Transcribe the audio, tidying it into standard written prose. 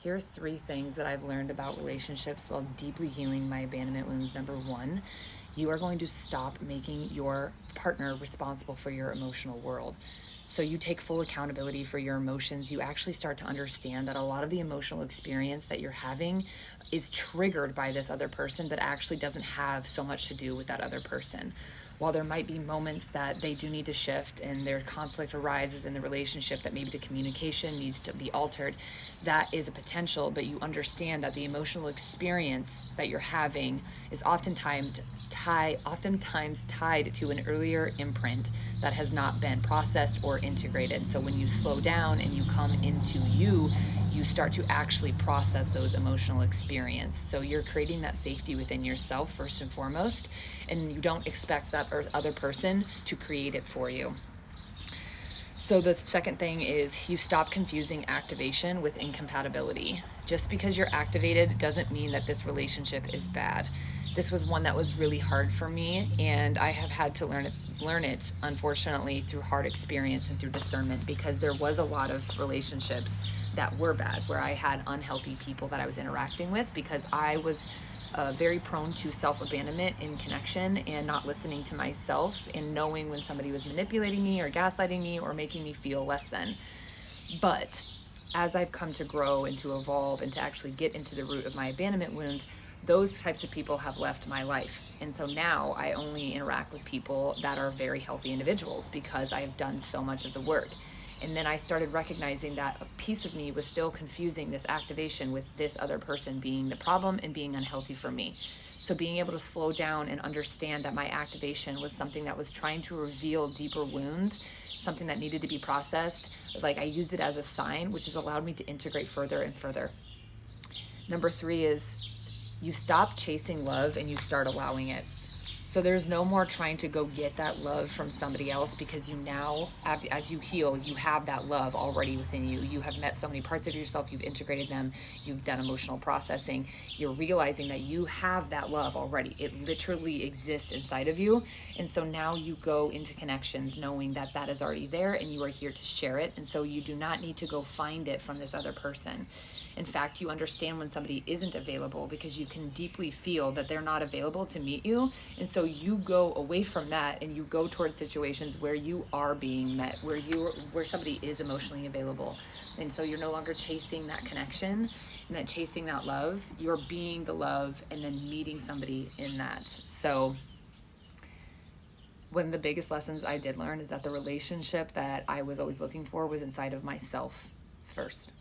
Here are 3 things that I've learned about relationships while deeply healing my abandonment wounds. Number 1, you are going to stop making your partner responsible for your emotional world. So you take full accountability for your emotions. You actually start to understand that a lot of the emotional experience that you're having is triggered by this other person, but actually doesn't have so much to do with that other person. While there might be moments that they do need to shift and their conflict arises in the relationship, that maybe the communication needs to be altered, that is a potential, but you understand that the emotional experience that you're having is oftentimes tied to an earlier imprint that has not been processed or integrated. So when you slow down and you come into you start to actually process those emotional experience. So you're creating that safety within yourself first and foremost, and you don't expect that other person to create it for you. So the second thing is you stop confusing activation with incompatibility. Just because you're activated doesn't mean that this relationship is bad. This was one that was really hard for me, and I have had to learn it unfortunately through hard experience and through discernment, because there was a lot of relationships that were bad where I had unhealthy people that I was interacting with, because I was very prone to self-abandonment in connection and not listening to myself and knowing when somebody was manipulating me or gaslighting me or making me feel less than. But as I've come to grow and to evolve and to actually get into the root of my abandonment wounds, those types of people have left my life. And so now I only interact with people that are very healthy individuals, because I have done so much of the work. And then I started recognizing that a piece of me was still confusing this activation with this other person being the problem and being unhealthy for me. So being able to slow down and understand that my activation was something that was trying to reveal deeper wounds, something that needed to be processed, like I used it as a sign, which has allowed me to integrate further and further. Number 3 is you stop chasing love and you start allowing it. So there's no more trying to go get that love from somebody else, because you now, as you heal, you have that love already within you. You have met so many parts of yourself, you've integrated them, you've done emotional processing, you're realizing that you have that love already. It literally exists inside of you. And so now you go into connections knowing that that is already there and you are here to share it. And so you do not need to go find it from this other person. In fact, you understand when somebody isn't available, because you can deeply feel that they're not available to meet you. And so you go away from that and you go towards situations where you are being met, where somebody is emotionally available. And so you're no longer chasing that connection and that chasing that love. You're being the love and then meeting somebody in that. So one of the biggest lessons I did learn is that the relationship that I was always looking for was inside of myself first.